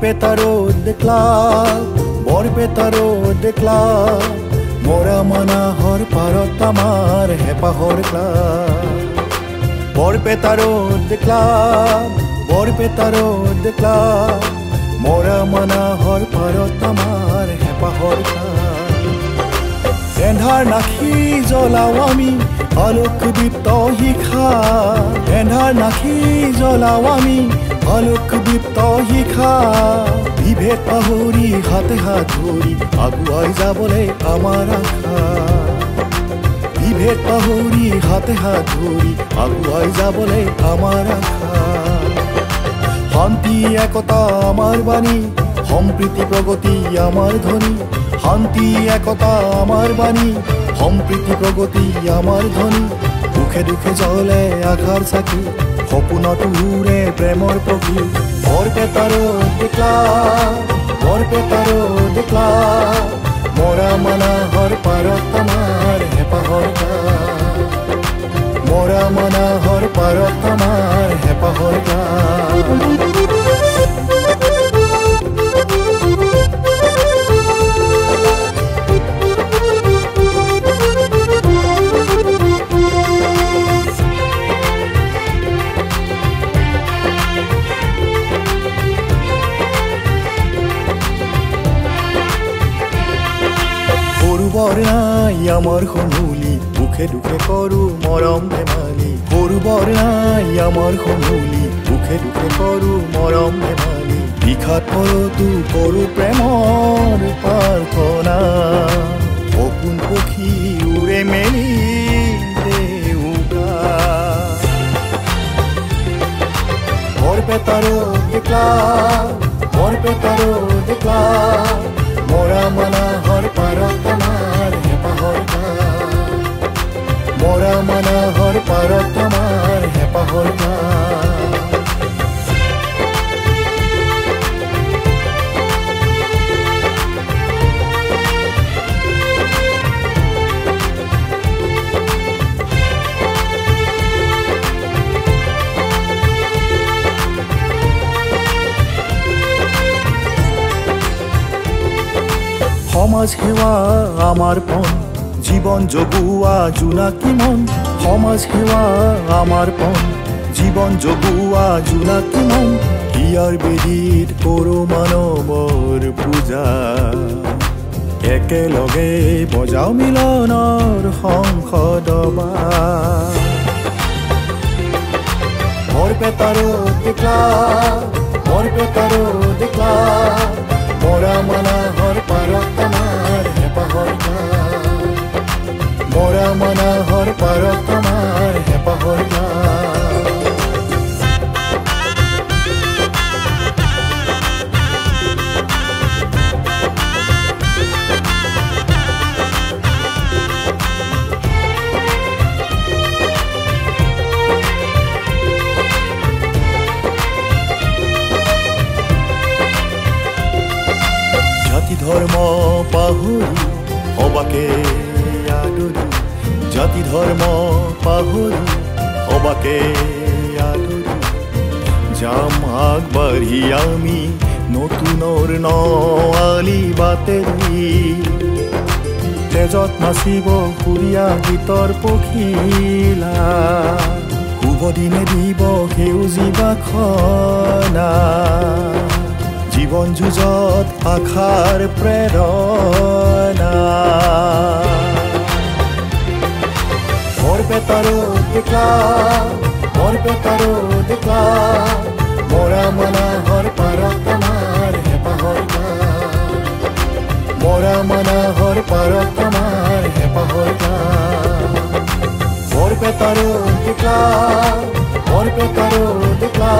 বৰপেটাৰো দেখলা বৰপেটাৰো দেখলা মৰা মানাহৰ পাৰত আমাৰ হেঁপাহৰ ক্লাব বৰপেটাৰো দেখলা বৰপেটাৰো দেখলা মৰা মানাহৰ পাৰত আমাৰ হেঁপাহৰ ক্লাব এন্ধাৰ নাখি জ্বলাও আমি আলোক দীপ্ত শিখা এন্ধাৰ নাখি জ্বলাও আমি আলোক দীপ্ত শিখা বিভেদ পাহৰি হাতে হাত ধৰি আগুৱাই যাবলৈ আমাৰ আশা বিভেদ পাহৰি হাতে হাত ধৰি আগুৱাই যাবলৈ আমাৰ আশা শান্তি একতা আমাৰ বাণী সম্প্ৰীতি প্ৰগতি আমাৰ ধ্বনি শান্তি একতা আমাৰ বাণী সম্প্ৰীতি প্ৰগতি আমাৰ ধ্বনি দুখে দুখে জ্বলে আশাৰ চাকি সপোনত উৰে প্ৰেমৰ পক্ষী বৰপেটাৰো দেখলা বৰপেটাৰো দেখলা মৰা মানাহৰ পাৰত আমাৰ হেঁপাহৰ ক্লাব মৰা মানাহৰ পাৰত আমাৰ হেঁপাহৰ ক্লাব বৰ নাই আমাৰ সমুলি দুখে দুখে কৰো মৰম ধেমালি সৰু বৰ নাই আমাৰ সমুলি দুখে দুখে কৰো মৰম ধেমালি বিষাদ পৰতো কৰো প্ৰেমৰ প্ৰাৰ্থনা সপোন পক্ষী উৰে মেলি দেউকা বৰপেটাৰো দেখলা বৰপেটাৰো দেখলা মৰা মানাহৰ পাৰত আমাৰ হেঁপাহৰ ক্লাব মৰা মানাহৰ পাৰত আমাৰ হেঁপাহৰ ক্লাব সমাজ সেৱা আমাৰ পণ জীৱন জগুৱা জোনাকী মন সমাজ সেৱা আমাৰ পণ জীৱন জগুৱা জোনাকী মন হিয়াৰ বেদীত কৰো মানৱৰ পূজা একেলগে বজাও মিলনৰ সংসদবা বৰপেটাৰো দেখলা বৰপেটাৰো দেখলা মৰা মানাহৰ পাৰত আমাৰ হেঁপাহৰ ক্লাব মৰা মানাহৰ পাৰত আমাৰ হেঁপাহৰ ক্লাব ধৰ্ম পাহৰি সবাকে আদৰি জাতি ধৰ্ম পাহৰি সবাকে আদৰি যাম আগবাঢ়ি আমি নতুনৰ নআলি বাটেদি তেজত নাচিব সুৰীয়া গীতৰ পখিলা শুভ দিনে দিব সেউজী বাখনা জীৱন যুঁজত আশাৰ প্ৰেৰণা বৰপেটাৰো দেখলা বৰপেটাৰো দেখলা মৰা মানাহৰ পাৰত আমাৰ হেঁপাহৰ ক্লাব মৰা মানাহৰ পাৰত আমাৰ হেঁপাহৰ ক্লাব বৰপেটাৰো দেখলা বৰপেটাৰো দেখলা